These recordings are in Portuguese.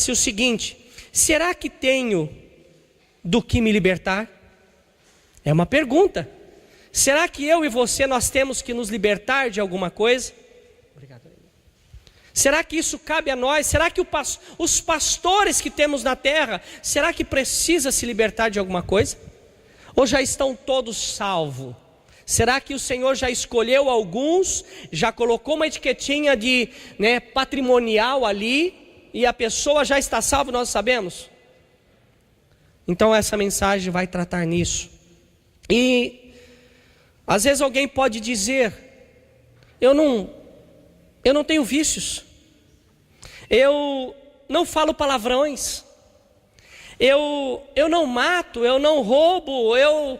disse o seguinte: será que tenho do que me libertar? É uma pergunta. Será que eu e você, nós temos que nos libertar de alguma coisa? Obrigado. Será que isso cabe a nós? Será que os pastores que temos na terra, será que precisa se libertar de alguma coisa? Ou já estão todos salvos? Será que o Senhor já escolheu alguns, já colocou uma etiquetinha de patrimonial ali, e a pessoa já está salva, nós sabemos? Então essa mensagem vai tratar nisso. E às vezes alguém pode dizer: eu não tenho vícios, eu não falo palavrões, eu não mato, eu não roubo, eu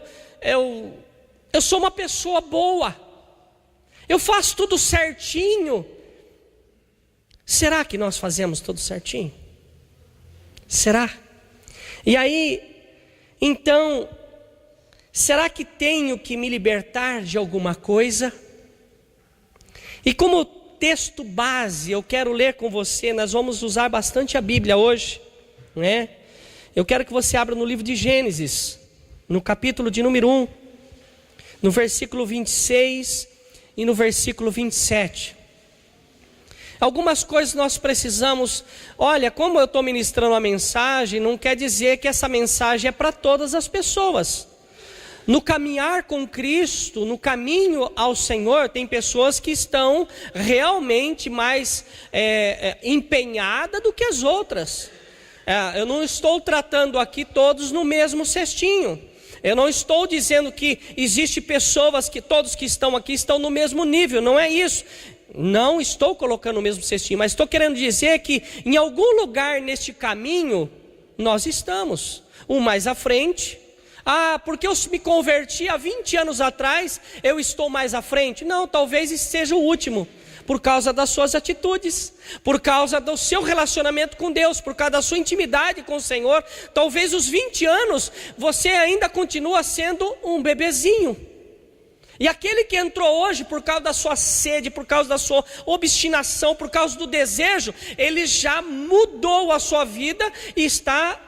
sou uma pessoa boa, eu faço tudo certinho. Será que nós fazemos tudo certinho? Será? E aí, então, será que tenho que me libertar de alguma coisa? E como texto base, eu quero ler com você, nós vamos usar bastante a Bíblia hoje, né? Eu quero que você abra no livro de Gênesis, no capítulo de número 1, no versículo 26 e no versículo 27. Algumas coisas nós precisamos, olha, como eu estou ministrando a mensagem, não quer dizer que essa mensagem é para todas as pessoas. No caminhar com Cristo, no caminho ao Senhor, tem pessoas que estão realmente mais empenhadas do que as outras. Eu não estou tratando aqui todos no mesmo cestinho. Eu não estou dizendo que existe pessoas que todos que estão aqui estão no mesmo nível, não é isso. Não estou colocando o mesmo cestinho, mas estou querendo dizer que em algum lugar neste caminho nós estamos, um mais à frente. Porque eu me converti há 20 anos atrás, eu estou mais à frente. Não, talvez esse seja o último, por causa das suas atitudes, por causa do seu relacionamento com Deus, por causa da sua intimidade com o Senhor. Talvez os 20 anos você ainda continua sendo um bebezinho. E aquele que entrou hoje por causa da sua sede, por causa da sua obstinação, por causa do desejo, ele já mudou a sua vida e está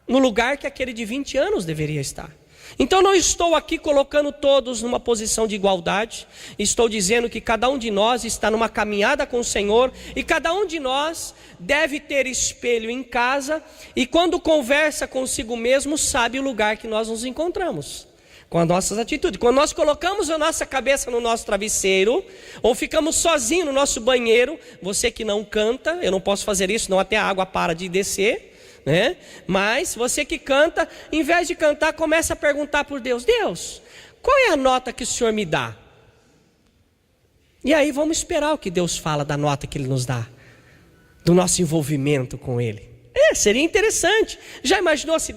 no lugar que aquele de 20 anos deveria estar. Então não estou aqui colocando todos numa posição de igualdade. Estou dizendo que cada um de nós está numa caminhada com o Senhor, e cada um de nós deve ter espelho em casa, e quando conversa consigo mesmo, sabe o lugar que nós nos encontramos, com as nossas atitudes. Quando nós colocamos a nossa cabeça no nosso travesseiro, ou ficamos sozinhos no nosso banheiro, você que não canta, eu não posso fazer isso, não, até a água para de descer, né? Mas você que canta, em vez de cantar, começa a perguntar por Deus: Deus, qual é a nota que o Senhor me dá? E aí vamos esperar o que Deus fala da nota que Ele nos dá, do nosso envolvimento com Ele. Seria interessante. Já imaginou se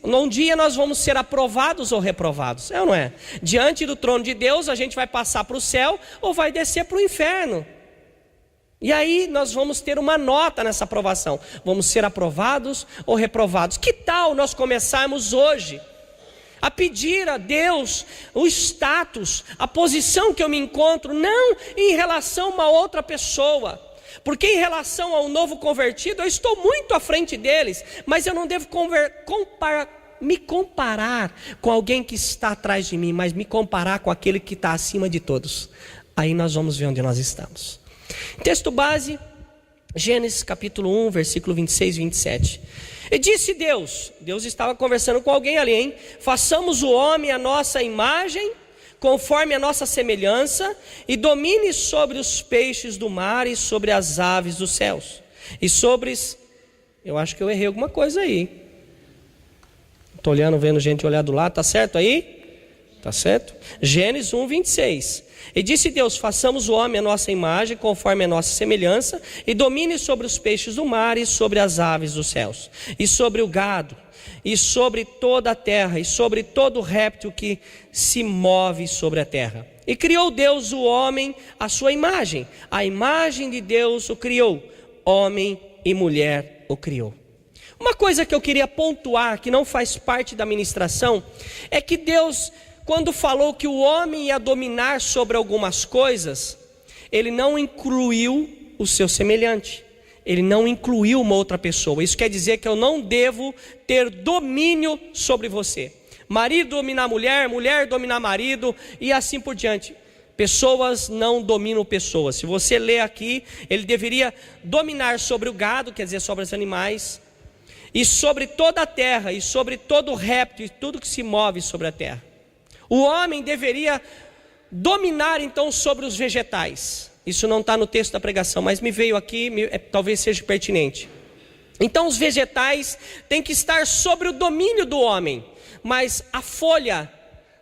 num dia nós vamos ser aprovados ou reprovados? É ou não é? Diante do trono de Deus, a gente vai passar para o céu ou vai descer para o inferno. E aí nós vamos ter uma nota nessa aprovação. Vamos ser aprovados ou reprovados? Que tal nós começarmos hoje a pedir a Deus o status, a posição que eu me encontro, não em relação a uma outra pessoa, porque em relação ao novo convertido eu estou muito à frente deles, mas eu não devo me comparar com alguém que está atrás de mim, mas me comparar com aquele que está acima de todos. Aí nós vamos ver onde nós estamos. Texto base, Gênesis capítulo 1, versículo 26 e 27. E disse Deus estava conversando com alguém ali, hein? Façamos o homem à nossa imagem, conforme a nossa semelhança, e domine sobre os peixes do mar e sobre as aves dos céus. E sobre... Eu acho que eu errei alguma coisa aí. Estou olhando, vendo gente olhar do lado, tá certo aí? Tá certo? Gênesis 1, 26. E disse Deus: façamos o homem à nossa imagem, conforme a nossa semelhança, e domine sobre os peixes do mar, e sobre as aves dos céus, e sobre o gado, e sobre toda a terra, e sobre todo réptil que se move sobre a terra. E criou Deus o homem à sua imagem, a imagem de Deus o criou, homem e mulher o criou. Uma coisa que eu queria pontuar, que não faz parte da ministração, é que Deus, quando falou que o homem ia dominar sobre algumas coisas, Ele não incluiu o seu semelhante, ele não incluiu uma outra pessoa. Isso quer dizer que eu não devo ter domínio sobre você. Marido dominar mulher, mulher dominar marido e assim por diante. Pessoas não dominam pessoas. Se você ler aqui, ele deveria dominar sobre o gado, quer dizer, sobre os animais, e sobre toda a terra, e sobre todo o réptil, e tudo que se move sobre a terra. O homem deveria dominar então sobre os vegetais. Isso não está no texto da pregação, mas me veio aqui, talvez seja pertinente. Então os vegetais têm que estar sobre o domínio do homem, mas a folha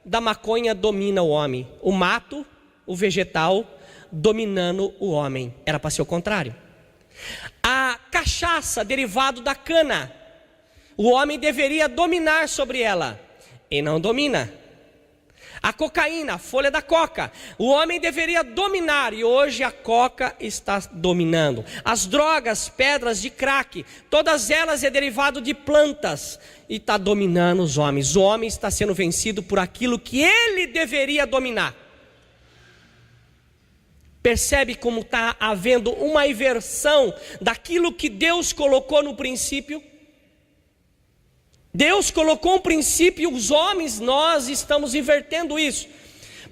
da maconha domina o homem, o mato, o vegetal, dominando o homem. Era para ser o contrário. A cachaça, derivado da cana, o homem deveria dominar sobre ela, e não domina. A cocaína, a folha da coca, o homem deveria dominar, e hoje a coca está dominando. As drogas, pedras de crack, todas elas é derivado de plantas, e está dominando os homens. O homem está sendo vencido por aquilo que ele deveria dominar. Percebe como está havendo uma inversão daquilo que Deus colocou no princípio? Deus colocou um princípio e os homens, nós estamos invertendo isso.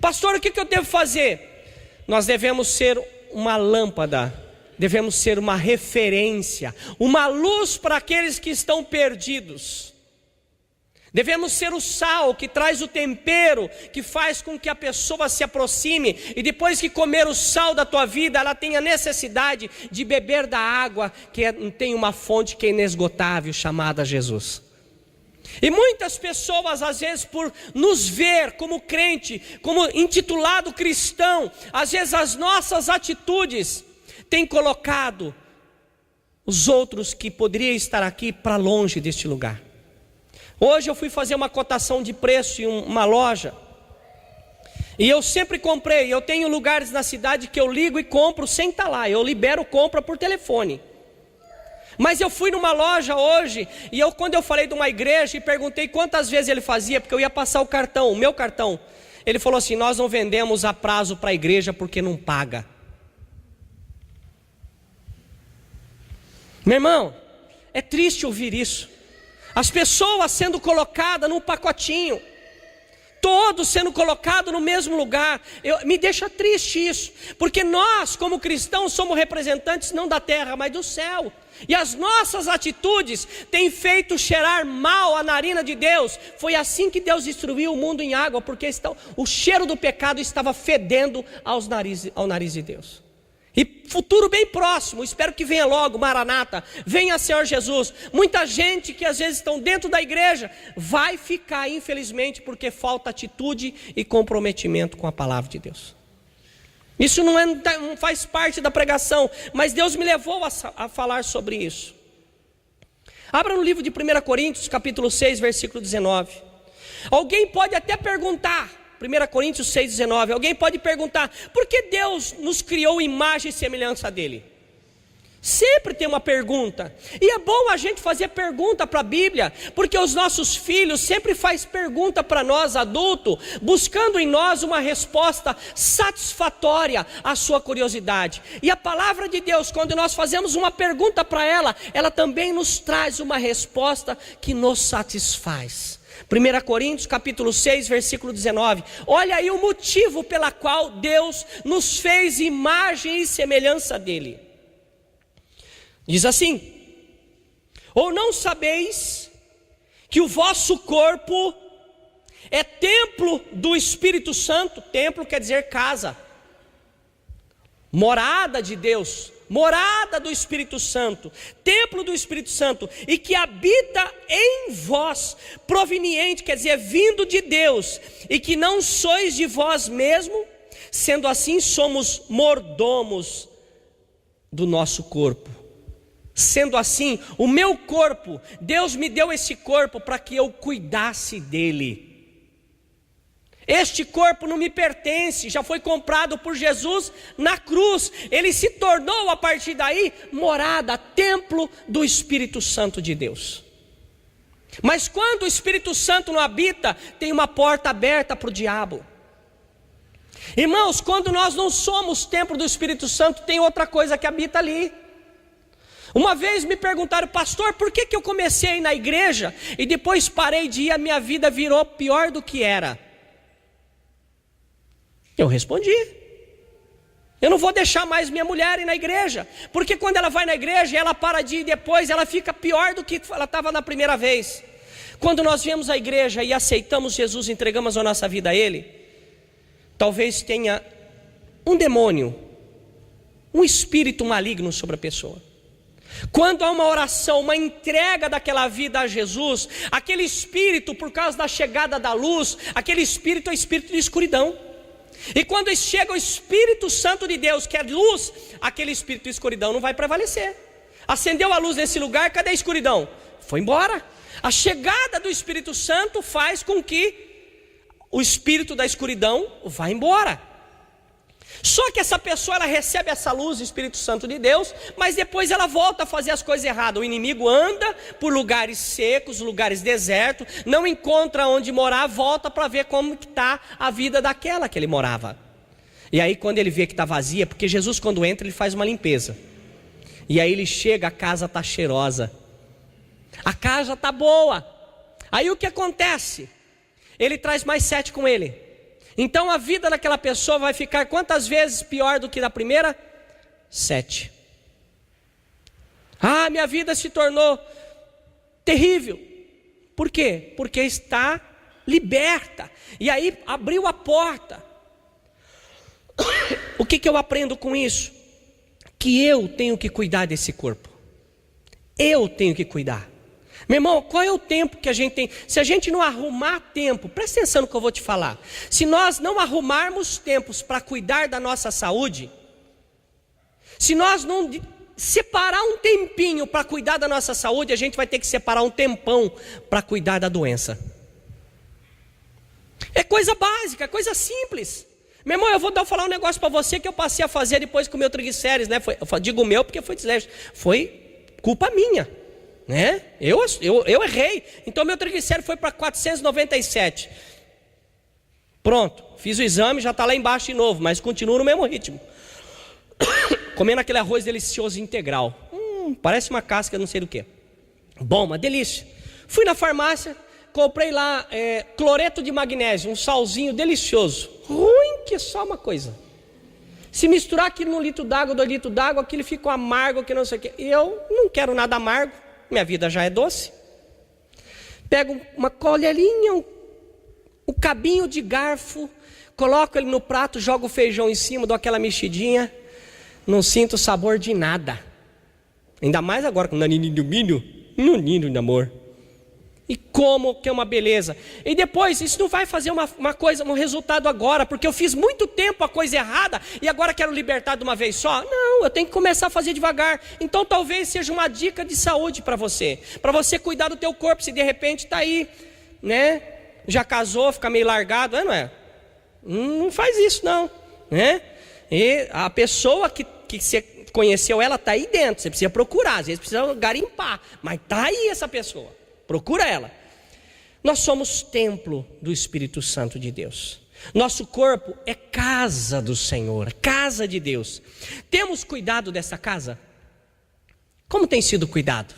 Pastor, o que eu devo fazer? Nós devemos ser uma lâmpada, devemos ser uma referência, uma luz para aqueles que estão perdidos. Devemos ser o sal que traz o tempero, que faz com que a pessoa se aproxime, e depois que comer o sal da tua vida, ela tenha necessidade de beber da água, que tem uma fonte que é inesgotável, chamada Jesus. E muitas pessoas, às vezes, por nos ver como crente, como intitulado cristão, às vezes as nossas atitudes têm colocado os outros que poderiam estar aqui para longe deste lugar. Hoje eu fui fazer uma cotação de preço em uma loja, e eu sempre comprei. Eu tenho lugares na cidade que eu ligo e compro sem estar lá, eu libero compra por telefone. Mas eu fui numa loja hoje, e quando eu falei de uma igreja e perguntei quantas vezes ele fazia, porque eu ia passar o cartão, o meu cartão, ele falou assim: nós não vendemos a prazo para a igreja porque não paga. Meu irmão, é triste ouvir isso. As pessoas sendo colocadas num pacotinho, todos sendo colocados no mesmo lugar. Me deixa triste isso, porque nós como cristãos somos representantes não da terra, mas do céu. E as nossas atitudes têm feito cheirar mal a narina de Deus. Foi assim que Deus destruiu o mundo em água, porque o cheiro do pecado estava fedendo ao nariz de Deus. E futuro bem próximo, espero que venha logo, Maranata, venha Senhor Jesus. Muita gente que às vezes estão dentro da igreja vai ficar, infelizmente, porque falta atitude e comprometimento com a palavra de Deus. Isso não faz parte da pregação, mas Deus me levou a falar sobre isso. Abra no livro de 1 Coríntios, capítulo 6, versículo 19. Alguém pode até perguntar, 1 Coríntios 6,19, alguém pode perguntar: por que Deus nos criou imagem e semelhança dele? Sempre tem uma pergunta, e é bom a gente fazer pergunta para a Bíblia, porque os nossos filhos sempre fazem pergunta para nós adultos, buscando em nós uma resposta satisfatória à sua curiosidade. E a palavra de Deus, quando nós fazemos uma pergunta para ela, ela também nos traz uma resposta que nos satisfaz. 1 Coríntios capítulo 6, versículo 19. Olha aí o motivo pela qual Deus nos fez imagem e semelhança dele. Diz assim: ou não sabeis que o vosso corpo é templo do Espírito Santo? Templo quer dizer casa, morada de Deus, morada do Espírito Santo, templo do Espírito Santo, e que habita em vós, proveniente, quer dizer, vindo de Deus, e que não sois de vós mesmo, sendo assim somos mordomos do nosso corpo. Sendo assim, o meu corpo, Deus me deu esse corpo para que eu cuidasse dele. Este corpo não me pertence, já foi comprado por Jesus na cruz. Ele se tornou a partir daí morada, templo do Espírito Santo de Deus. Mas quando o Espírito Santo não habita, tem uma porta aberta para o diabo. Irmãos, quando nós não somos templo do Espírito Santo, tem outra coisa que habita ali. Uma vez me perguntaram: pastor, por que eu comecei a ir na igreja e depois parei de ir, a minha vida virou pior do que era? Eu respondi: eu não vou deixar mais minha mulher ir na igreja, porque quando ela vai na igreja, ela para de ir, depois ela fica pior do que ela estava na primeira vez. Quando nós viemos à igreja e aceitamos Jesus, entregamos a nossa vida a Ele, talvez tenha um demônio, um espírito maligno sobre a pessoa. Quando há uma oração, uma entrega daquela vida a Jesus, aquele espírito, por causa da chegada da luz, aquele espírito é o espírito de escuridão. E quando chega o Espírito Santo de Deus, que é luz, aquele espírito de escuridão não vai prevalecer. Acendeu a luz nesse lugar, cadê a escuridão? Foi embora. A chegada do Espírito Santo faz com que o espírito da escuridão vá embora. Só que essa pessoa, ela recebe essa luz, o Espírito Santo de Deus, mas depois ela volta a fazer as coisas erradas. O inimigo anda por lugares secos, lugares desertos, não encontra onde morar, volta para ver como está a vida daquela que ele morava. E aí quando ele vê que está vazia, porque Jesus quando entra ele faz uma limpeza, e aí ele chega, a casa está cheirosa, a casa está boa. Aí o que acontece? Ele traz mais 7 com ele. Então a vida daquela pessoa vai ficar quantas vezes pior do que da primeira? 7. Ah, minha vida se tornou terrível. Por quê? Porque está liberta. E aí abriu a porta. O que eu aprendo com isso? Que eu tenho que cuidar desse corpo. Eu tenho que cuidar. Meu irmão, qual é o tempo que a gente tem? Se a gente não arrumar tempo, presta atenção no que eu vou te falar. Se nós não arrumarmos tempos para cuidar da nossa saúde, se nós não separar um tempinho para cuidar da nossa saúde, a gente vai ter que separar um tempão para cuidar da doença. É coisa básica, coisa simples. Meu irmão, eu vou falar um negócio para você que eu passei a fazer depois com o meu triglicérides, né? Eu digo meu porque foi culpa minha. Né? Eu errei. Então meu triglicérido foi para 497. Pronto, fiz o exame, já está lá embaixo de novo, mas continuo no mesmo ritmo. Comendo aquele arroz delicioso integral. Parece uma casca não sei do que. Bom, uma delícia. Fui na farmácia, comprei lá cloreto de magnésio, um salzinho delicioso. Ruim que só uma coisa. Se misturar aquilo num litro d'água, 2 litros d'água, aquilo fica amargo, que não sei o que. Eu não quero nada amargo. Minha vida já é doce. Pego uma colherinha, um cabinho de garfo, coloco ele no prato, jogo o feijão em cima, dou aquela mexidinha, não sinto sabor de nada. Ainda mais agora com o naninho do milho, menino de amor. E como que é uma beleza. E depois, isso não vai fazer uma coisa, um resultado agora, porque eu fiz muito tempo a coisa errada e agora quero libertar de uma vez só. Não, eu tenho que começar a fazer devagar. Então talvez seja uma dica de saúde para você cuidar do teu corpo, se de repente está aí, né? Já casou, fica meio largado, não é? Não faz isso não, né? E a pessoa que você conheceu, ela está aí dentro, você precisa procurar, às vezes precisa garimpar, mas está aí essa pessoa. Procura ela. Nós somos templo do Espírito Santo de Deus. Nosso corpo é casa do Senhor, casa de Deus. Temos cuidado dessa casa? Como tem sido cuidado?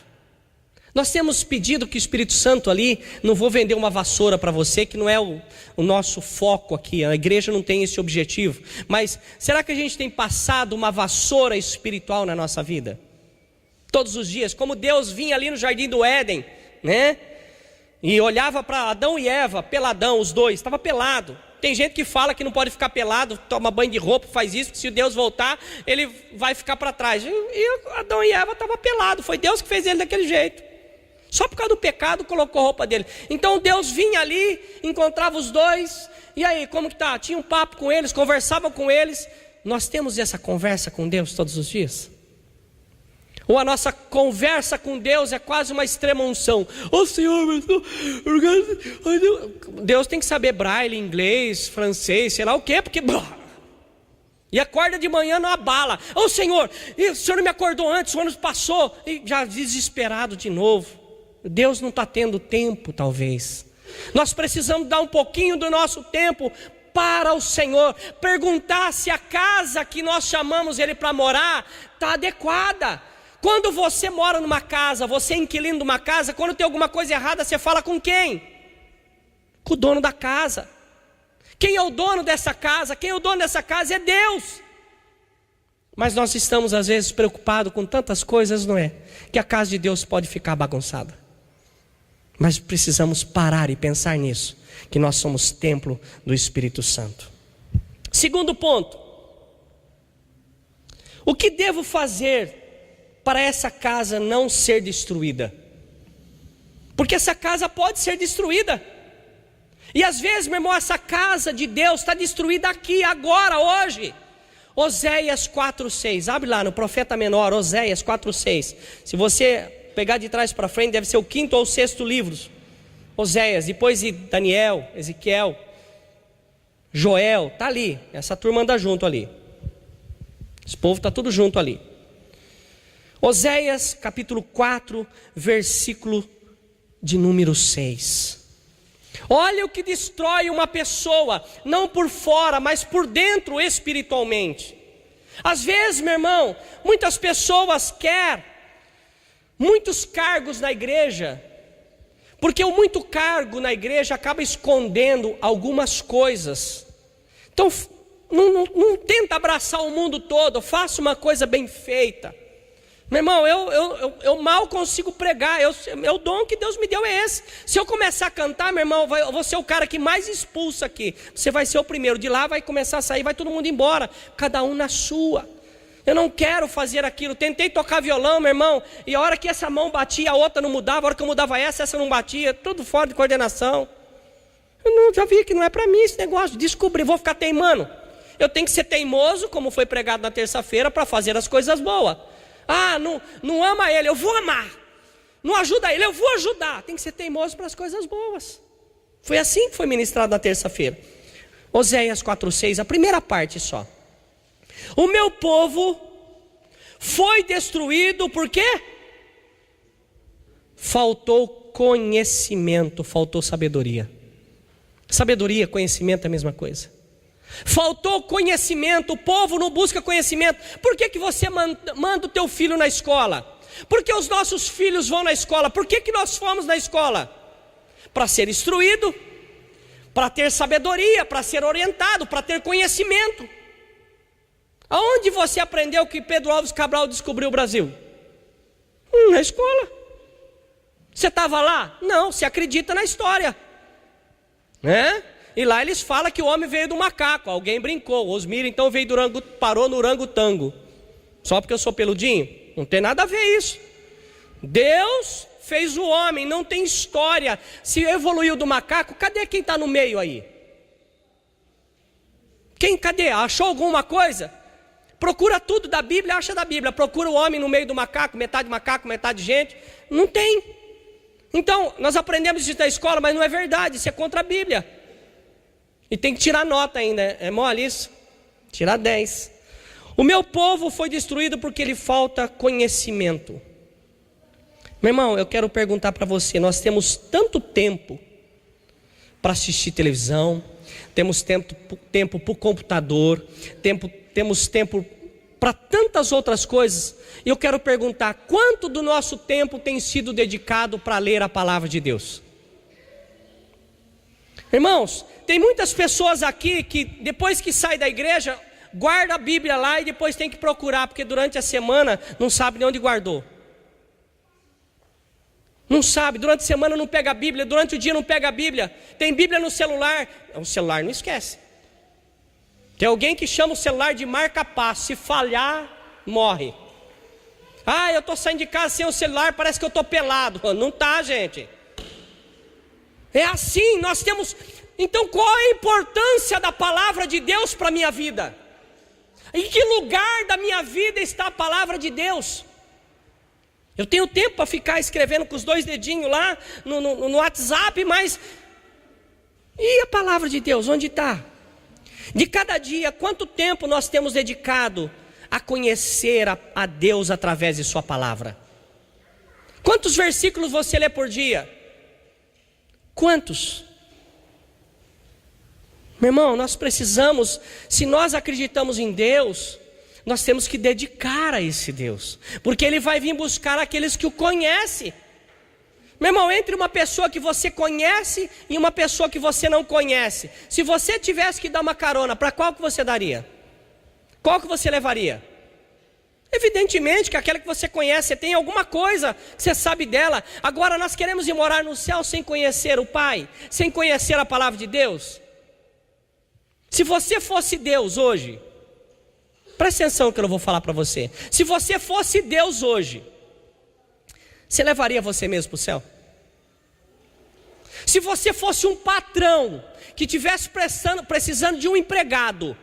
Nós temos pedido que o Espírito Santo ali, não vou vender uma vassoura para você, que não é o nosso foco aqui, a igreja não tem esse objetivo. Mas será que a gente tem passado uma vassoura espiritual na nossa vida? Todos os dias, como Deus vinha ali no jardim do Éden, né? E olhava para Adão e Eva, peladão, os dois, estava pelado. Tem gente que fala que não pode ficar pelado, toma banho de roupa, faz isso, que se Deus voltar, ele vai ficar para trás. E Adão e Eva estavam pelados, foi Deus que fez ele daquele jeito. Só por causa do pecado colocou a roupa dele. Então Deus vinha ali, encontrava os dois, e aí, como que tá? Tinha um papo com eles, conversava com eles. Nós temos essa conversa com Deus todos os dias? Ou a nossa conversa com Deus é quase uma extrema unção? Ô Senhor, Deus tem que saber braille, inglês, francês, sei lá o quê, porque... E acorda de manhã não abala. Ô Senhor, o Senhor não me acordou antes, o ônibus passou. E já desesperado de novo. Deus não está tendo tempo, talvez. Nós precisamos dar um pouquinho do nosso tempo para o Senhor. Perguntar se a casa que nós chamamos Ele para morar está adequada. Quando você mora numa casa, você é inquilino de uma casa, quando tem alguma coisa errada, você fala com quem? Com o dono da casa. Quem é o dono dessa casa? Quem é o dono dessa casa é Deus. Mas nós estamos às vezes preocupados com tantas coisas, não é? Que a casa de Deus pode ficar bagunçada. Mas precisamos parar e pensar nisso, que nós somos templo do Espírito Santo. Segundo ponto: o que devo fazer para essa casa não ser destruída? Porque essa casa pode ser destruída. E às vezes, meu irmão, essa casa de Deus está destruída aqui, agora, hoje. Oséias 4:6, abre lá no Profeta Menor, Oséias 4:6. Se você pegar de trás para frente, deve ser o 5º ou 6º livro. Oséias, depois de Daniel, Ezequiel, Joel, está ali, essa turma anda junto ali. Esse povo está tudo junto ali. Oséias capítulo 4, versículo de número 6. Olha o que destrói uma pessoa, não por fora, mas por dentro espiritualmente. Às vezes, meu irmão, muitas pessoas querem muitos cargos na igreja, porque o muito cargo na igreja acaba escondendo algumas coisas. Então, não tenta abraçar o mundo todo, faça uma coisa bem feita. Meu irmão, eu mal consigo pregar, o dom que Deus me deu é esse. Se eu começar a cantar, meu irmão, eu vou ser o cara que mais expulsa aqui. Você vai ser o primeiro, de lá vai começar a sair, vai todo mundo embora, cada um na sua. Eu não quero fazer aquilo. Tentei tocar violão, meu irmão, e a hora que essa mão batia, a outra não mudava, a hora que eu mudava essa não batia, tudo fora de coordenação. Já vi que não é para mim esse negócio, descobri, vou ficar teimando. Eu tenho que ser teimoso, como foi pregado na terça-feira, para fazer as coisas boas. Ah, não ama ele, eu vou amar. Não ajuda ele, eu vou ajudar. Tem que ser teimoso para as coisas boas. Foi assim que foi ministrado na terça-feira. Oséias 4:6, a primeira parte só. O meu povo foi destruído por quê? Faltou conhecimento, faltou sabedoria. Sabedoria, conhecimento é a mesma coisa. Faltou conhecimento, o povo não busca conhecimento. Por que você manda o teu filho na escola? Por que os nossos filhos vão na escola? Por que nós fomos na escola? Para ser instruído, para ter sabedoria, para ser orientado, para ter conhecimento. Aonde você aprendeu que Pedro Álvares Cabral descobriu o Brasil? Na escola. Você estava lá? Não, você acredita na história, né? E lá eles falam que o homem veio do macaco. Alguém brincou. Osmir então veio do parou no orangotango. Só porque eu sou peludinho? Não tem nada a ver isso. Deus fez o homem, não tem história. Se evoluiu do macaco, cadê quem está no meio aí? Cadê? Achou alguma coisa? Procura tudo da Bíblia, acha da Bíblia. Procura o homem no meio do macaco, metade gente. Não tem. Então, nós aprendemos isso na escola, mas não é verdade. Isso é contra a Bíblia. E tem que tirar nota ainda, é mole isso? Tirar 10. O meu povo foi destruído porque lhe falta conhecimento. Meu irmão, eu quero perguntar para você, nós temos tanto tempo para assistir televisão, temos tempo para o computador, temos tempo para tantas outras coisas. E eu quero perguntar, quanto do nosso tempo tem sido dedicado para ler a palavra de Deus? Irmãos, tem muitas pessoas aqui que depois que sai da igreja, guarda a Bíblia lá e depois tem que procurar, porque durante a semana não sabe nem onde guardou. Não sabe, durante a semana não pega a Bíblia, durante o dia não pega a Bíblia. Tem Bíblia no celular, o celular não esquece. Tem alguém que chama o celular de marca-passo, se falhar, morre. Ah, eu estou saindo de casa sem o celular, parece que eu estou pelado. Não está, gente. É assim, nós temos. Então qual é a importância da palavra de Deus para a minha vida? Em que lugar da minha vida está a palavra de Deus? Eu tenho tempo para ficar escrevendo com os 2 dedinhos lá no WhatsApp, mas e a palavra de Deus, onde está? De cada dia, quanto tempo nós temos dedicado a conhecer a Deus através de sua palavra? Quantos versículos você lê por dia? Quantos? Meu irmão, nós precisamos, se nós acreditamos em Deus, nós temos que dedicar a esse Deus, porque Ele vai vir buscar aqueles que o conhecem. Meu irmão, entre uma pessoa que você conhece e uma pessoa que você não conhece, se você tivesse que dar uma carona, para qual que você daria? Qual que você levaria? Evidentemente que aquela que você conhece, tem alguma coisa que você sabe dela. Agora nós queremos ir morar no céu sem conhecer o Pai, sem conhecer a palavra de Deus. Se você fosse Deus hoje, presta atenção que eu vou falar para você. Se você fosse Deus hoje, você levaria você mesmo para o céu? Se você fosse um patrão que estivesse precisando de um empregado,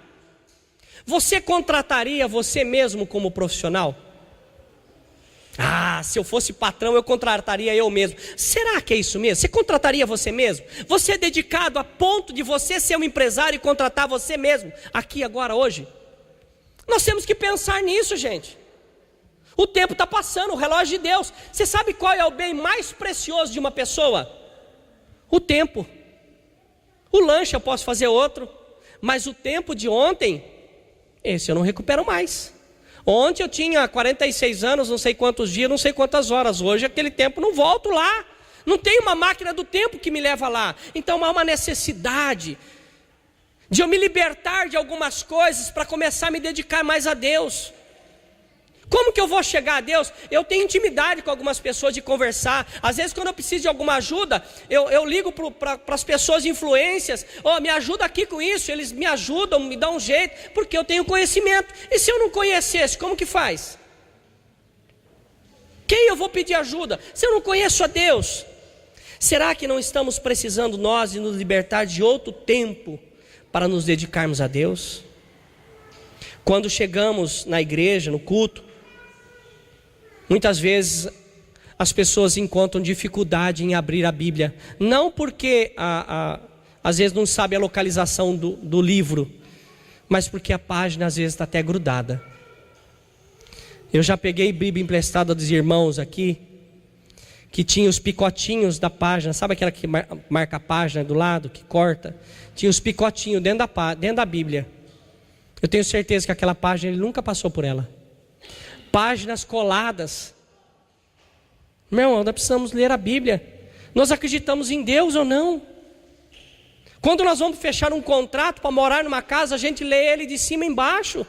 você contrataria você mesmo como profissional? Ah, se eu fosse patrão eu contrataria eu mesmo. Será que é isso mesmo? Você contrataria você mesmo? Você é dedicado a ponto de você ser um empresário e contratar você mesmo, aqui, agora, hoje? Nós temos que pensar nisso, gente. O tempo está passando, o relógio de Deus. Você sabe qual é o bem mais precioso de uma pessoa? O tempo. O lanche eu posso fazer outro, mas o tempo de ontem, esse eu não recupero mais. Ontem eu tinha 46 anos, não sei quantos dias, não sei quantas horas. Hoje aquele tempo não volto lá. Não tem uma máquina do tempo que me leva lá. Então há uma necessidade de eu me libertar de algumas coisas para começar a me dedicar mais a Deus. Como que eu vou chegar a Deus? Eu tenho intimidade com algumas pessoas de conversar. Às vezes quando eu preciso de alguma ajuda, eu ligo para as pessoas de influências. Me ajuda aqui com isso. Eles me ajudam, me dão um jeito, porque eu tenho conhecimento. E se eu não conhecesse, como que faz? Quem eu vou pedir ajuda? Se eu não conheço a Deus. Será que não estamos precisando nós de nos libertar de outro tempo para nos dedicarmos a Deus? Quando chegamos na igreja, no culto, muitas vezes as pessoas encontram dificuldade em abrir a Bíblia. Não porque às vezes não sabe a localização do livro, mas porque a página às vezes está até grudada. Eu já peguei Bíblia emprestada dos irmãos aqui, que tinha os picotinhos da página. Sabe aquela que marca a página do lado, que corta? Tinha os picotinhos dentro da Bíblia. Eu tenho certeza que aquela página ele nunca passou por ela. Páginas coladas. Meu irmão, nós precisamos ler a Bíblia. Nós acreditamos em Deus ou não? Quando nós vamos fechar um contrato para morar numa casa, a gente lê ele de cima embaixo.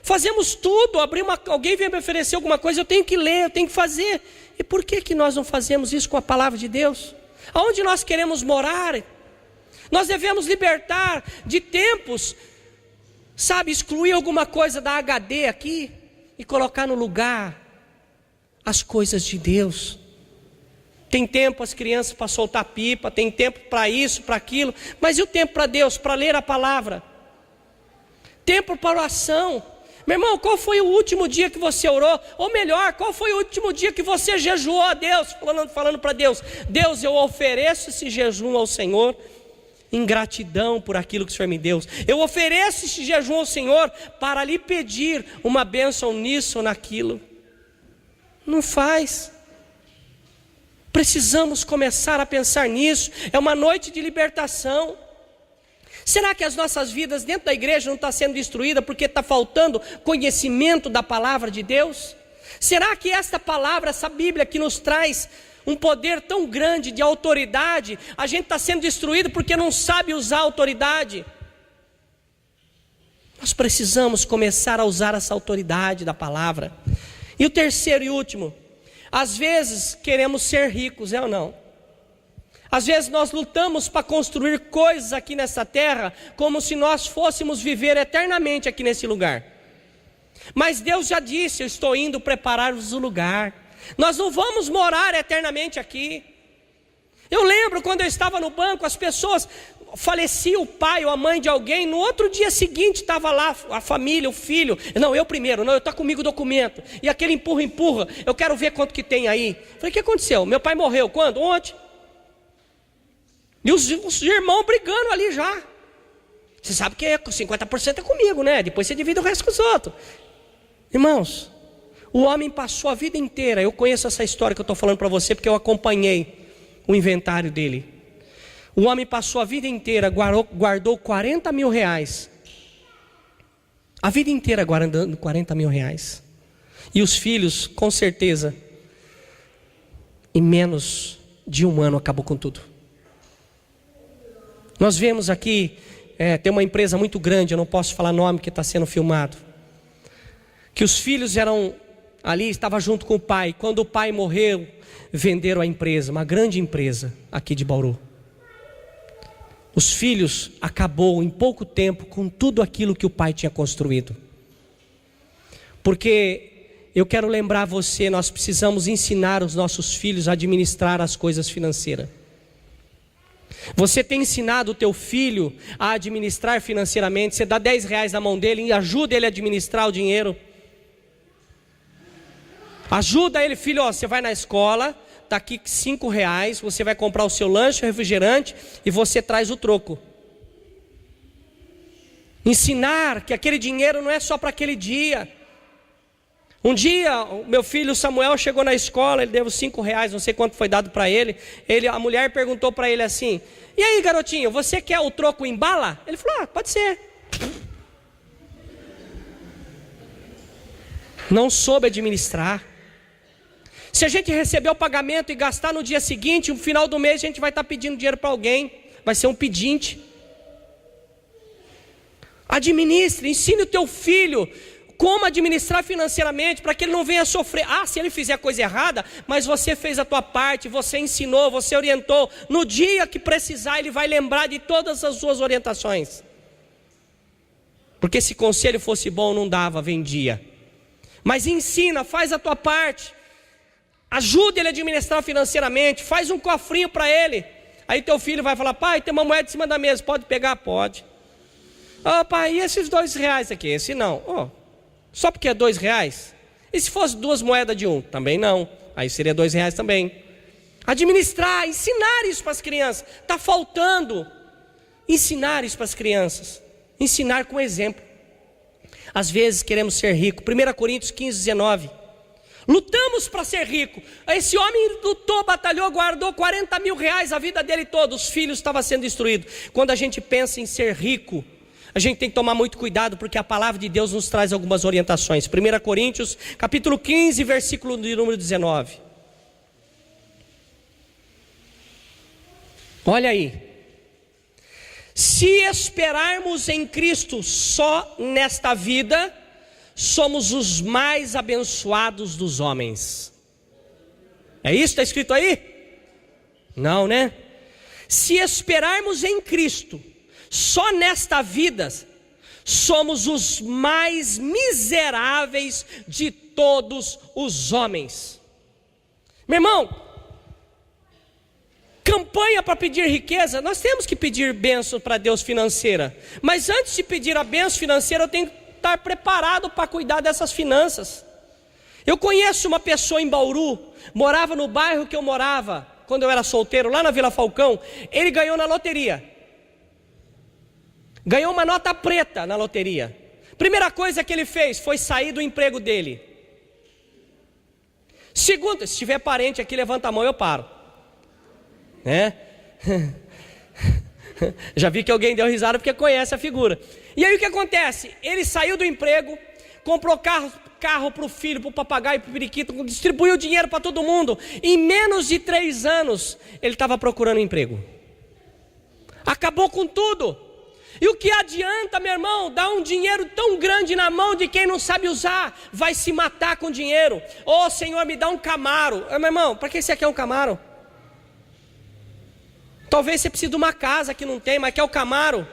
Fazemos tudo. Alguém vem me oferecer alguma coisa, eu tenho que ler, eu tenho que fazer. E por que nós não fazemos isso com a palavra de Deus? Aonde nós queremos morar? Nós devemos libertar de tempos, sabe, excluir alguma coisa da HD aqui e colocar no lugar as coisas de Deus. Tem tempo as crianças para soltar pipa, tem tempo para isso, para aquilo, mas e o tempo para Deus, para ler a palavra? Tempo para oração. Meu irmão, qual foi o último dia que você orou? Ou melhor, qual foi o último dia que você jejuou a Deus? Falando para Deus: Deus, eu ofereço esse jejum ao Senhor em gratidão por aquilo que o Senhor me deu. Eu ofereço esse jejum ao Senhor para lhe pedir uma bênção nisso ou naquilo. Não faz. Precisamos começar a pensar nisso. É uma noite de libertação. Será que as nossas vidas dentro da igreja não estão sendo destruídas porque está faltando conhecimento da palavra de Deus? Será que esta palavra, essa Bíblia que nos traz um poder tão grande de autoridade, a gente está sendo destruído porque não sabe usar a autoridade? Nós precisamos começar a usar essa autoridade da palavra. E o terceiro e último, às vezes queremos ser ricos, é ou não? Às vezes nós lutamos para construir coisas aqui nessa terra, como se nós fôssemos viver eternamente aqui nesse lugar. Mas Deus já disse: eu estou indo preparar-vos o lugar. Nós não vamos morar eternamente aqui. Eu lembro quando eu estava no banco, as pessoas, falecia o pai ou a mãe de alguém, no outro dia seguinte estava lá a família, o filho: não, eu primeiro, não, eu estou comigo o documento. E aquele empurra, eu quero ver quanto que tem aí. Falei: o que aconteceu? Meu pai morreu quando? Ontem. E os irmãos brigando ali já. Você sabe que 50% é comigo, né? Depois você divide o resto com os outros. Irmãos, o homem passou a vida inteira. Eu conheço essa história que eu estou falando para você, porque eu acompanhei o inventário dele. O homem passou a vida inteira, guardou 40 mil reais. A vida inteira guardando 40 mil reais. E os filhos, com certeza, em menos de um ano acabou com tudo. Nós vemos aqui, tem uma empresa muito grande, eu não posso falar nome que está sendo filmado, que os filhos eram ali, estavam junto com o pai. Quando o pai morreu, venderam a empresa, uma grande empresa aqui de Bauru. Os filhos acabou em pouco tempo com tudo aquilo que o pai tinha construído. Porque eu quero lembrar você, nós precisamos ensinar os nossos filhos a administrar as coisas financeiras. Você tem ensinado o teu filho a administrar financeiramente? Você dá 10 reais na mão dele e ajuda ele a administrar o dinheiro. Ajuda ele, filho, você vai na escola, está aqui 5 reais, você vai comprar o seu lanche, o refrigerante e você traz o troco. Ensinar que aquele dinheiro não é só para aquele dia. Um dia, o meu filho Samuel chegou na escola, ele deu 5 reais, não sei quanto foi dado para ele. A mulher perguntou para ele assim: e aí, garotinho, você quer o troco em bala? Ele falou: pode ser. Não soube administrar. Se a gente receber o pagamento e gastar no dia seguinte, no final do mês a gente vai estar pedindo dinheiro para alguém, vai ser um pedinte. Administre, ensine o teu filho como administrar financeiramente, para que ele não venha sofrer. Se ele fizer coisa errada, mas você fez a tua parte, você ensinou, você orientou. No dia que precisar, ele vai lembrar de todas as suas orientações. Porque se conselho fosse bom, não dava, vendia. Mas ensina, faz a tua parte. Ajude ele a administrar financeiramente, faz um cofrinho para ele. Aí teu filho vai falar: pai, tem uma moeda em cima da mesa, pode pegar? Pode. Pai, e esses 2 reais aqui? Esse não. Só porque é 2 reais? E se fosse 2 moedas de 1? Também não. Aí seria 2 reais também. Administrar, ensinar isso para as crianças. Está faltando ensinar isso para as crianças. Ensinar com exemplo. Às vezes queremos ser rico. 1 Coríntios 15, 19. Lutamos para ser rico. Esse homem lutou, batalhou, guardou 40 mil reais a vida dele toda. Os filhos estavam sendo destruídos. Quando a gente pensa em ser rico, a gente tem que tomar muito cuidado, porque a palavra de Deus nos traz algumas orientações. 1 Coríntios, capítulo 15, versículo de número 19. Olha aí. Se esperarmos em Cristo só nesta vida, somos os mais abençoados dos homens. É isso que está escrito aí? Não, né? Se esperarmos em Cristo só nesta vida, somos os mais miseráveis de todos os homens. Meu irmão, campanha para pedir riqueza, nós temos que pedir bênção para Deus financeira. Mas antes de pedir a bênção financeira, eu tenho que estar preparado para cuidar dessas finanças. Eu conheço uma pessoa em Bauru, morava no bairro que eu morava, quando eu era solteiro, lá na Vila Falcão. Ele ganhou na loteria. Ganhou uma nota preta na loteria. Primeira coisa que ele fez foi sair do emprego dele. Segundo, se tiver parente aqui, levanta a mão, eu paro. Né? Já vi que alguém deu risada porque conhece a figura. E aí o que acontece? Ele saiu do emprego, comprou carro para o filho, para o papagaio, para o periquito, distribuiu dinheiro para todo mundo. Em menos de 3 anos, ele estava procurando emprego. Acabou com tudo. E o que adianta, meu irmão, dar um dinheiro tão grande na mão de quem não sabe usar? Vai se matar com dinheiro. Senhor, me dá um Camaro. Meu irmão, para que você quer um Camaro? Talvez você precise de uma casa que não tem, mas quer o Camaro.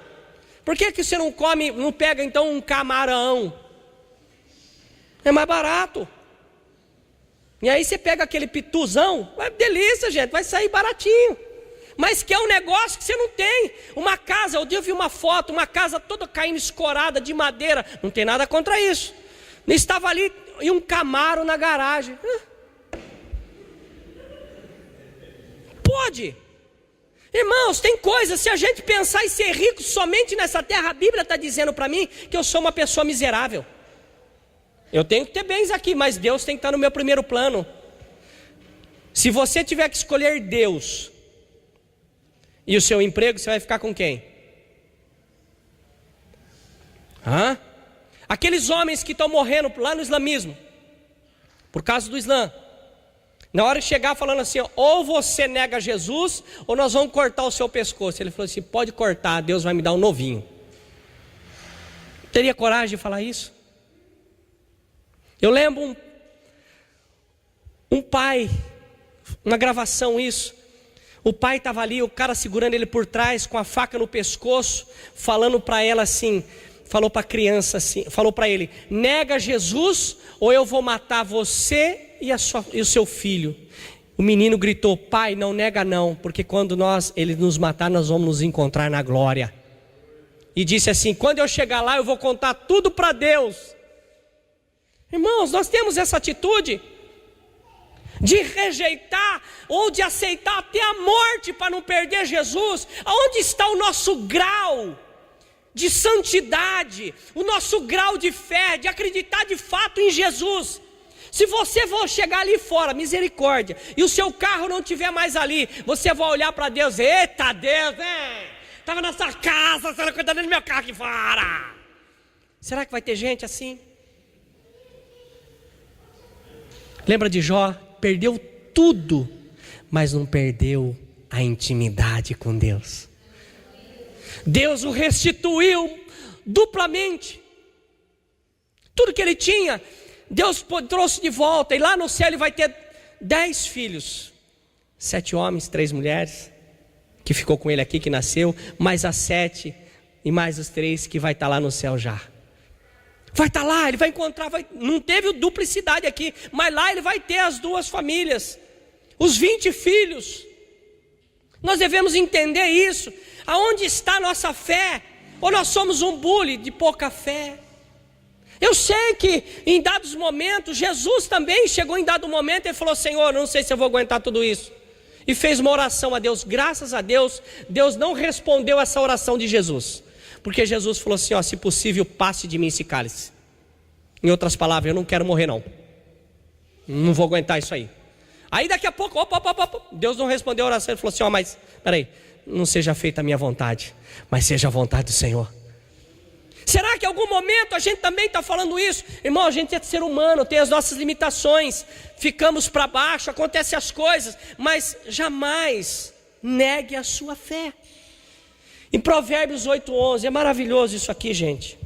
Por que você não pega então um camarão? É mais barato. E aí você pega aquele pituzão, delícia, gente, vai sair baratinho. Mas quer um negócio que você não tem. Uma casa, eu vi uma foto, uma casa toda caindo escorada de madeira. Não tem nada contra isso. Estava ali e um Camaro na garagem. Pode. Irmãos, tem coisa, se a gente pensar em ser rico somente nessa terra, a Bíblia está dizendo para mim que eu sou uma pessoa miserável. Eu tenho que ter bens aqui, mas Deus tem que estar no meu primeiro plano. Se você tiver que escolher Deus e o seu emprego, você vai ficar com quem? Aqueles homens que estão morrendo lá no islamismo, por causa do Islã, na hora de chegar falando assim, ou você nega Jesus, ou nós vamos cortar o seu pescoço. Ele falou assim, pode cortar, Deus vai me dar um novinho. Teria coragem de falar isso? Eu lembro um pai, uma gravação isso. O pai estava ali, o cara segurando ele por trás, com a faca no pescoço, falando para ela assim, falou para a criança assim, falou para ele, nega Jesus, ou eu vou matar você e o seu filho. O menino gritou, pai, não nega não, porque quando ele nos matar, nós vamos nos encontrar na glória. E disse assim, quando eu chegar lá, eu vou contar tudo para Deus. Irmãos, nós temos essa atitude de rejeitar ou de aceitar até a morte para não perder Jesus. Aonde está o nosso grau de santidade, o nosso grau de fé, de acreditar de fato em Jesus? Se você for chegar ali fora, misericórdia, e o seu carro não estiver mais ali, você vai olhar para Deus, eita Deus, estava na sua casa, você não cuidando do meu carro aqui fora. Será que vai ter gente assim? Lembra de Jó? Perdeu tudo, mas não perdeu a intimidade com Deus. Deus o restituiu duplamente. Tudo que ele tinha, Deus trouxe de volta. E lá no céu ele vai ter 10 filhos. 7 homens, 3 mulheres, que ficou com ele aqui, que nasceu. Mais as 7 e mais os 3 que vai estar lá no céu já. Vai estar lá, ele vai encontrar, não teve duplicidade aqui, mas lá ele vai ter as 2 famílias, os 20 filhos. Nós devemos entender isso. Aonde está a nossa fé? Ou nós somos um bule de pouca fé? Eu sei que em dados momentos, Jesus também chegou em dado momento e falou, Senhor, não sei se eu vou aguentar tudo isso. E fez uma oração a Deus. Graças a Deus, Deus não respondeu essa oração de Jesus. Porque Jesus falou assim, se possível, passe de mim esse cálice. Em outras palavras, eu não quero morrer não. Não vou aguentar isso aí. Aí daqui a pouco, Deus não respondeu a oração. Ele falou assim, mas peraí, não seja feita a minha vontade, mas seja a vontade do Senhor. Será que em algum momento a gente também está falando isso? Irmão, a gente é ser humano, tem as nossas limitações. Ficamos para baixo, acontecem as coisas, mas jamais negue a sua fé. Em Provérbios 8:11, é maravilhoso isso aqui, gente.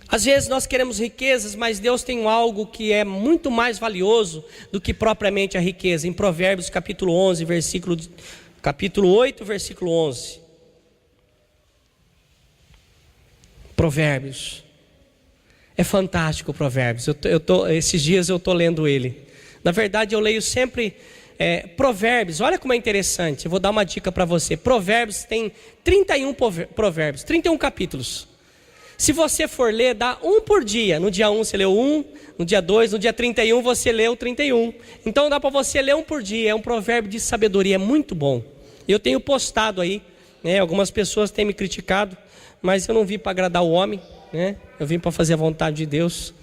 Às vezes nós queremos riquezas, mas Deus tem algo que é muito mais valioso do que propriamente a riqueza. Em Provérbios capítulo 11, capítulo 8, versículo 11. Provérbios. É fantástico o Provérbios. Esses dias eu estou lendo ele. Na verdade eu leio sempre... Provérbios, olha como é interessante. Eu vou dar uma dica para você. Provérbios tem 31 provérbios, 31 capítulos. Se você for ler, dá um por dia. No dia 1 você leu 1, no dia 2, no dia 31 você leu 31. Então dá para você ler um por dia. É um provérbio de sabedoria, é muito bom. Eu tenho postado aí, algumas pessoas têm me criticado, mas eu não vim para agradar o homem, eu vim para fazer a vontade de Deus.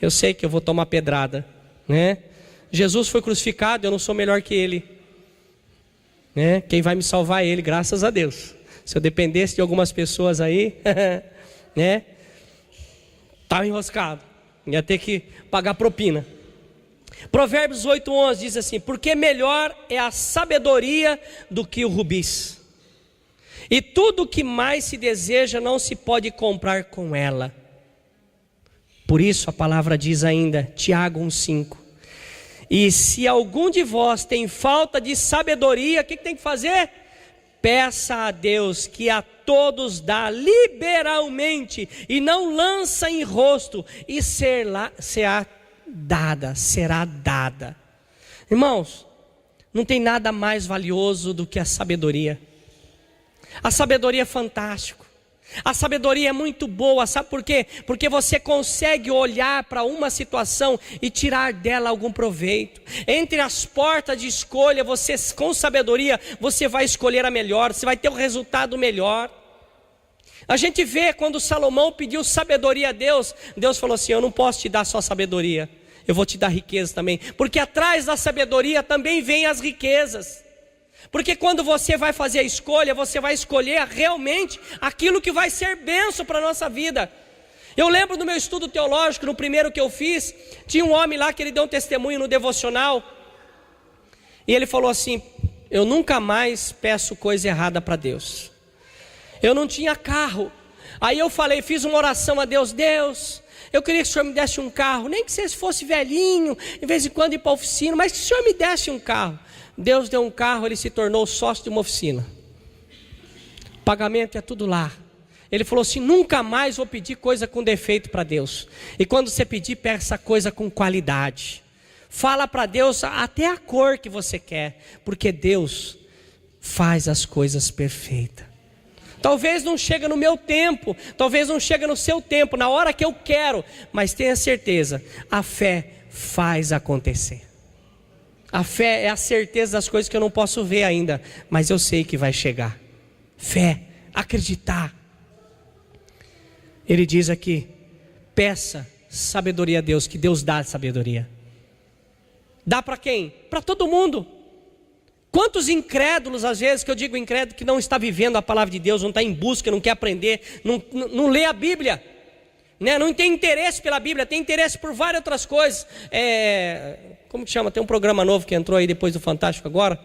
Eu sei que eu vou tomar pedrada, Jesus foi crucificado, eu não sou melhor que ele, quem vai me salvar é ele, graças a Deus. Se eu dependesse de algumas pessoas aí, estava enroscado, ia ter que pagar propina. Provérbios 8:11 diz assim, porque melhor é a sabedoria do que o rubis, e tudo o que mais se deseja não se pode comprar com ela. Por isso a palavra diz ainda, Tiago 1:5, e se algum de vós tem falta de sabedoria, o que tem que fazer? Peça a Deus, que a todos dá liberalmente, e não lança em rosto, e será dada. Irmãos, não tem nada mais valioso do que a sabedoria. A sabedoria é fantástico. A sabedoria é muito boa, sabe por quê? Porque você consegue olhar para uma situação e tirar dela algum proveito. Entre as portas de escolha, você com sabedoria, você vai escolher a melhor, você vai ter o resultado melhor. A gente vê quando Salomão pediu sabedoria a Deus, Deus falou assim, eu não posso te dar só sabedoria, eu vou te dar riqueza também. Porque atrás da sabedoria também vem as riquezas. Porque quando você vai fazer a escolha, você vai escolher realmente aquilo que vai ser bênção para a nossa vida. Eu lembro do meu estudo teológico, no primeiro que eu fiz, tinha um homem lá que ele deu um testemunho no devocional, e ele falou assim: eu nunca mais peço coisa errada para Deus. Eu não tinha carro, aí eu falei, fiz uma oração a Deus: Deus, eu queria que o Senhor me desse um carro, nem que você fosse velhinho, de vez em quando ir para a oficina, mas que o Senhor me desse um carro. Deus deu um carro, ele se tornou sócio de uma oficina. O pagamento é tudo lá. Ele falou assim: nunca mais vou pedir coisa com defeito para Deus. E quando você pedir, peça coisa com qualidade. Fala para Deus até a cor que você quer, porque Deus faz as coisas perfeitas. Talvez não chegue no meu tempo, talvez não chegue no seu tempo, na hora que eu quero, mas tenha certeza, a fé faz acontecer. A fé é a certeza das coisas que eu não posso ver ainda, mas eu sei que vai chegar. Fé, acreditar. Ele diz aqui: peça sabedoria a Deus, que Deus dá sabedoria. Dá para quem? Para todo mundo. Quantos incrédulos, às vezes, que eu digo incrédulo, que não está vivendo a palavra de Deus, não está em busca, não quer aprender, não lê a Bíblia, né? Não tem interesse pela Bíblia, tem interesse por várias outras coisas. Como que chama? Tem um programa novo que entrou aí depois do Fantástico agora.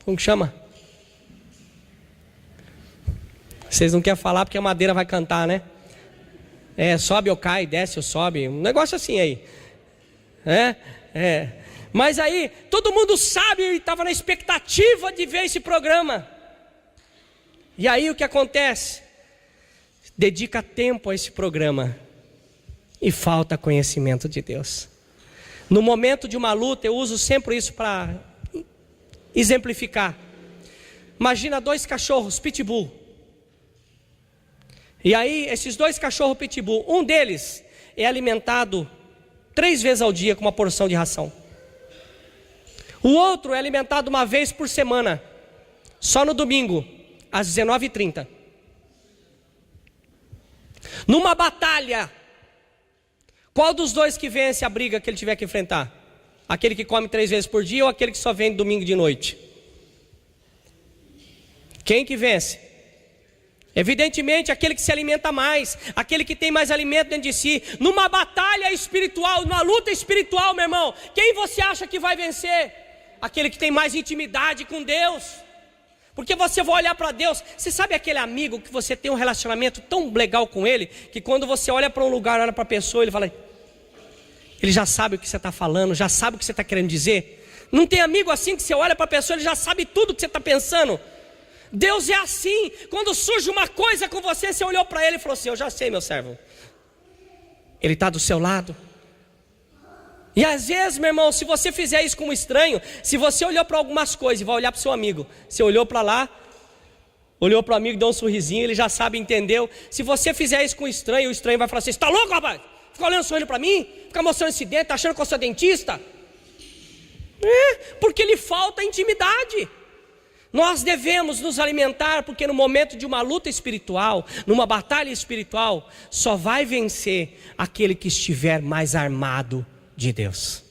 Como que chama? Vocês não querem falar porque a madeira vai cantar, né? Sobe ou cai, desce ou sobe, um negócio assim aí. Mas aí, todo mundo sabe e estava na expectativa de ver esse programa. E aí o que acontece? Dedica tempo a esse programa e falta conhecimento de Deus. No momento de uma luta, eu uso sempre isso para exemplificar. Imagina 2 cachorros pitbull. E aí, esses 2 cachorros pitbull, um deles é alimentado 3 vezes ao dia com uma porção de ração. O outro é alimentado uma vez por semana, só no domingo, às 19h30. Numa batalha, qual dos 2 que vence a briga que ele tiver que enfrentar? Aquele que come 3 vezes por dia ou aquele que só vem domingo de noite? Quem que vence? Evidentemente aquele que se alimenta mais, aquele que tem mais alimento dentro de si. Numa batalha espiritual, numa luta espiritual, meu irmão, quem você acha que vai vencer? Aquele que tem mais intimidade com Deus. Porque você vai olhar para Deus. Você sabe aquele amigo que você tem um relacionamento tão legal com ele, que quando você olha para um lugar, olha para a pessoa, ele fala, ele já sabe o que você está falando, já sabe o que você está querendo dizer. Não tem amigo assim que você olha para a pessoa, ele já sabe tudo o que você está pensando. Deus é assim. Quando surge uma coisa com você, você olhou para ele e falou assim: eu já sei, meu servo. Ele está do seu lado. E às vezes, meu irmão, se você fizer isso com um estranho, se você olhou para algumas coisas e vai olhar para o seu amigo, você olhou para lá, olhou para o amigo, deu um sorrisinho, ele já sabe, entendeu. Se você fizer isso com um estranho, o estranho vai falar assim: você está louco, rapaz? Fica olhando, sorrindo para mim? Fica mostrando esse dente, tá achando que eu sou dentista? Porque lhe falta intimidade. Nós devemos nos alimentar, porque no momento de uma luta espiritual, numa batalha espiritual, só vai vencer aquele que estiver mais armado de Deus.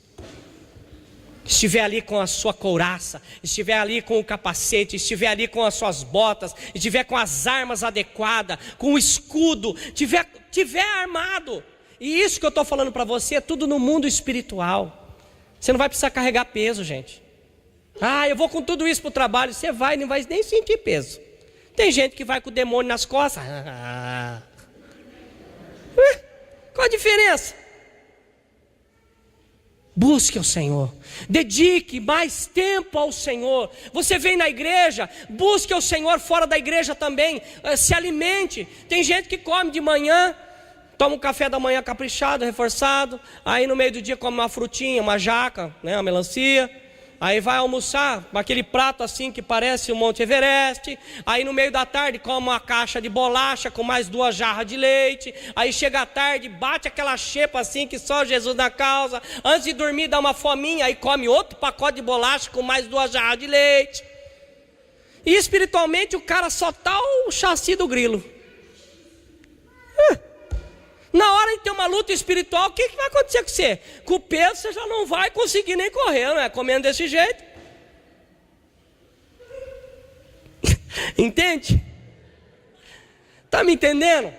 Estiver ali com a sua couraça, estiver ali com o capacete, estiver ali com as suas botas, estiver com as armas adequadas, com o escudo, tiver armado. E isso que eu estou falando para você é tudo no mundo espiritual. Você não vai precisar carregar peso, gente. Eu vou com tudo isso para o trabalho. Você vai, não vai nem sentir peso. Tem gente que vai com o demônio nas costas. Qual a diferença? Busque o Senhor, dedique mais tempo ao Senhor. Você vem na igreja, busque o Senhor fora da igreja também. Se alimente. Tem gente que come de manhã, toma um café da manhã caprichado, reforçado, aí no meio do dia come uma frutinha, uma jaca, uma melancia. Aí vai almoçar com aquele prato assim que parece o Monte Everest. Aí no meio da tarde come uma caixa de bolacha com mais 2 jarras de leite. Aí chega à tarde, bate aquela xepa assim que só Jesus na causa. Antes de dormir dá uma fominha, aí come outro pacote de bolacha com mais 2 jarras de leite. E espiritualmente o cara só tá o chassi do grilo. Na hora de ter uma luta espiritual, o que vai acontecer com você? Com o peso você já não vai conseguir nem correr, não é? Comendo desse jeito. Entende? Está me entendendo?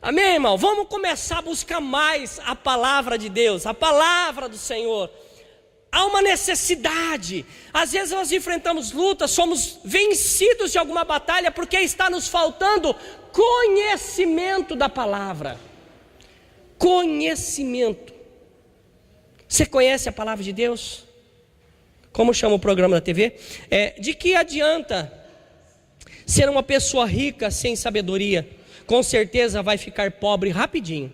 Amém, irmão? Vamos começar a buscar mais a palavra de Deus, a palavra do Senhor. Há uma necessidade. Às vezes nós enfrentamos lutas, somos vencidos de alguma batalha porque está nos faltando conhecimento da palavra. Conhecimento. Você conhece a palavra de Deus? Como chama o programa da TV? De que adianta ser uma pessoa rica sem sabedoria? Com certeza vai ficar pobre rapidinho.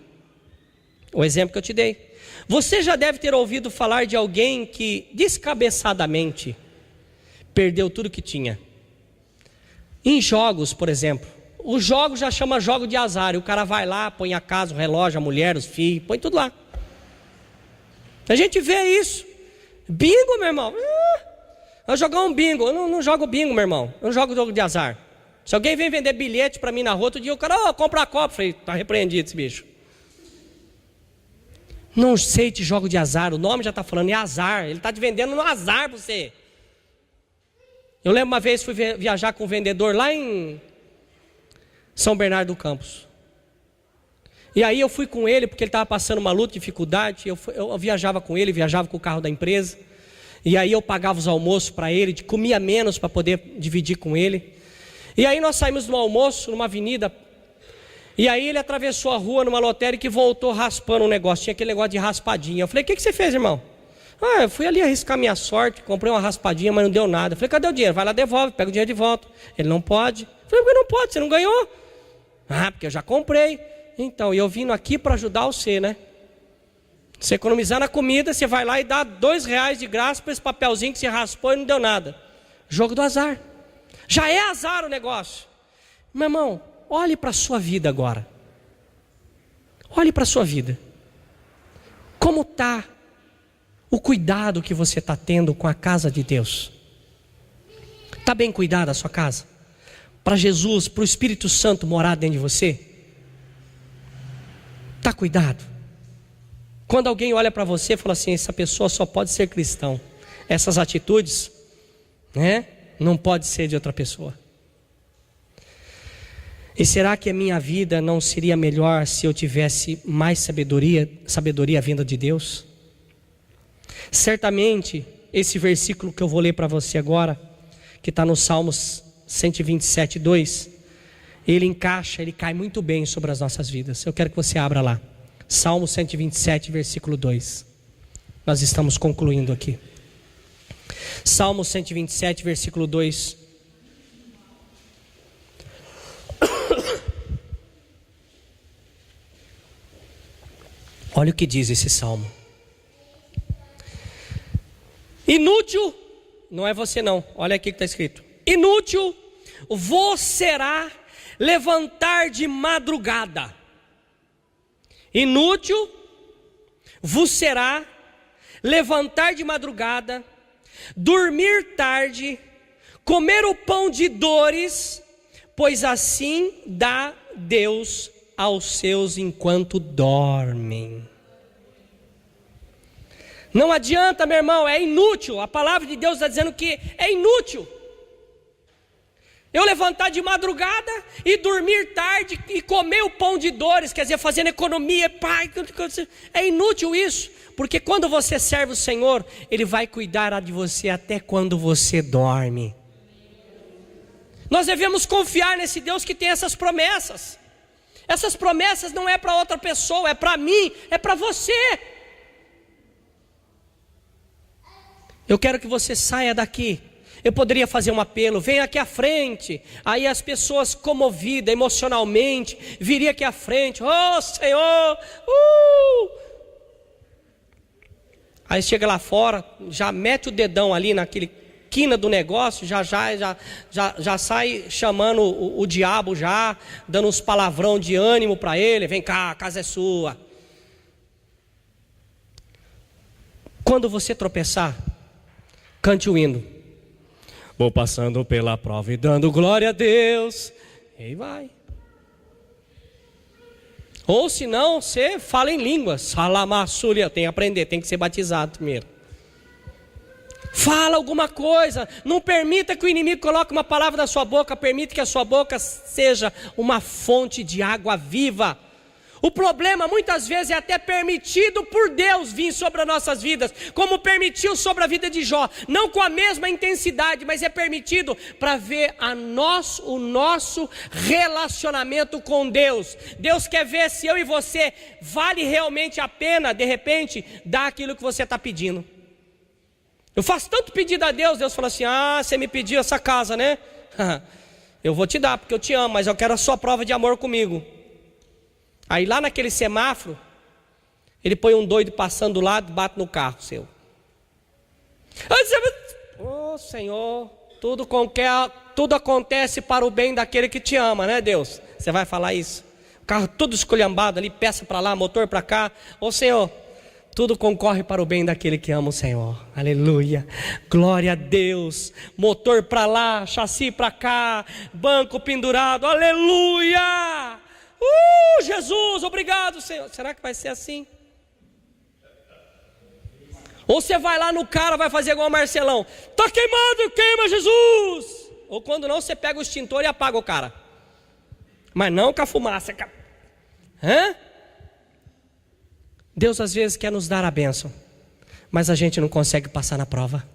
O exemplo que eu te dei. Você já deve ter ouvido falar de alguém que descabeçadamente perdeu tudo que tinha. Em jogos, por exemplo. O jogo já chama jogo de azar. E o cara vai lá, põe a casa, o relógio, a mulher, os filhos, põe tudo lá. A gente vê isso. Bingo, meu irmão. Eu jogar um bingo. Eu não jogo bingo, meu irmão. Eu não jogo jogo de azar. Se alguém vem vender bilhete para mim na rua, outro dia o cara, compra a copa. Eu falei, tá repreendido esse bicho. Não sei de jogo de azar, o nome já está falando, é azar. Ele está te vendendo no azar para você. Eu lembro uma vez, fui viajar com um vendedor lá em São Bernardo do Campos. E aí eu fui com ele, porque ele estava passando uma luta, dificuldade. Eu viajava com ele, viajava com o carro da empresa. E aí eu pagava os almoços para ele, comia menos para poder dividir com ele. E aí nós saímos do almoço, numa avenida. E aí ele atravessou a rua numa lotérica e voltou raspando um negócio. Tinha aquele negócio de raspadinha. Eu falei, o que você fez, irmão? Eu fui ali arriscar minha sorte, comprei uma raspadinha, mas não deu nada. Eu falei, cadê o dinheiro? Vai lá, devolve, pega o dinheiro de volta. Ele, não pode. Eu falei, por que não pode? Você não ganhou? Porque eu já comprei. Então, e eu vim aqui para ajudar você, né? Você economizar na comida, você vai lá e dá R$2 de graça para esse papelzinho que você raspou e não deu nada. Jogo do azar. Já é azar o negócio. Meu irmão, olhe para a sua vida agora. Olhe para a sua vida. Como está o cuidado que você está tendo com a casa de Deus? Está bem cuidada a sua casa? Para Jesus, para o Espírito Santo morar dentro de você? Está cuidado? Quando alguém olha para você e fala assim, essa pessoa só pode ser cristão. Essas atitudes, né? Não pode ser de outra pessoa. E será que a minha vida não seria melhor se eu tivesse mais sabedoria vinda de Deus? Certamente, esse versículo que eu vou ler para você agora, que está no Salmos 127, 2, ele cai muito bem sobre as nossas vidas. Eu quero que você abra lá. Salmo 127, versículo 2. Nós estamos concluindo aqui. Salmo 127, versículo 2. Olha o que diz esse salmo. Inútil, não é você não, olha aqui que está escrito. Inútil vos será levantar de madrugada. Inútil vos será levantar de madrugada, dormir tarde, comer o pão de dores, pois assim dá Deus aos seus enquanto dormem. Não adianta, meu irmão, é inútil. A palavra de Deus está dizendo que é inútil eu levantar de madrugada e dormir tarde e comer o pão de dores, quer dizer, fazendo economia, pai, é inútil isso, porque quando você serve o Senhor, Ele vai cuidar de você até quando você dorme. Nós devemos confiar nesse Deus que tem essas promessas. Essas promessas não é para outra pessoa, é para mim, é para você. Eu quero que você saia daqui. Eu poderia fazer um apelo, venha aqui à frente. Aí as pessoas comovidas emocionalmente viriam aqui à frente. Oh Senhor, Aí chega lá fora, já mete o dedão ali naquele quina do negócio, já sai chamando o diabo já, dando uns palavrão de ânimo para ele. Vem cá, a casa é sua. Quando você tropeçar, cante o hino. Vou passando pela prova e dando glória a Deus. E aí vai. Ou se não, você fala em línguas. Salamassúria, tem que aprender, tem que ser batizado primeiro. Fala alguma coisa. Não permita que o inimigo coloque uma palavra na sua boca. Permita que a sua boca seja uma fonte de água viva O problema muitas vezes é até permitido por Deus vir sobre as nossas vidas, como permitiu sobre a vida de Jó, não com a mesma intensidade, mas é permitido para ver o nosso relacionamento com Deus. Deus quer ver se eu e você vale realmente a pena, de repente, dar aquilo que você está pedindo. Eu faço tanto pedido a Deus, Deus fala assim: você me pediu essa casa, né? Eu vou te dar porque eu te amo, mas eu quero a sua prova de amor comigo. Aí lá naquele semáforo, ele põe um doido passando do lado e bate no carro seu. Senhor, tudo acontece para o bem daquele que te ama, né, Deus? Você vai falar isso? O carro todo esculhambado ali, peça para lá, motor para cá. Senhor, tudo concorre para o bem daquele que ama o Senhor. Aleluia, glória a Deus. Motor para lá, chassi para cá, banco pendurado, aleluia. Jesus, obrigado, Senhor. Será que vai ser assim? Ou você vai lá no cara, vai fazer igual o Marcelão: está queimado, queima, Jesus. Ou quando não, você pega o extintor e apaga o cara. Mas não com a fumaça. Deus às vezes quer nos dar a bênção, mas a gente não consegue passar na prova.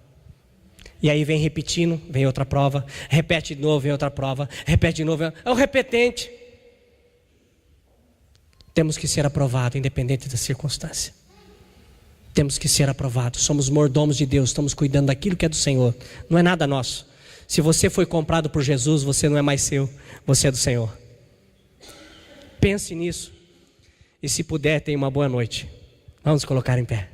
E aí vem repetindo, vem outra prova. Repete de novo, vem outra prova. Repete de novo, é o repetente. Temos que ser aprovados, independente da circunstância. Temos que ser aprovados. Somos mordomos de Deus, estamos cuidando daquilo que é do Senhor. Não é nada nosso. Se você foi comprado por Jesus, você não é mais seu, você é do Senhor. Pense nisso. E se puder, tenha uma boa noite. Vamos colocar em pé.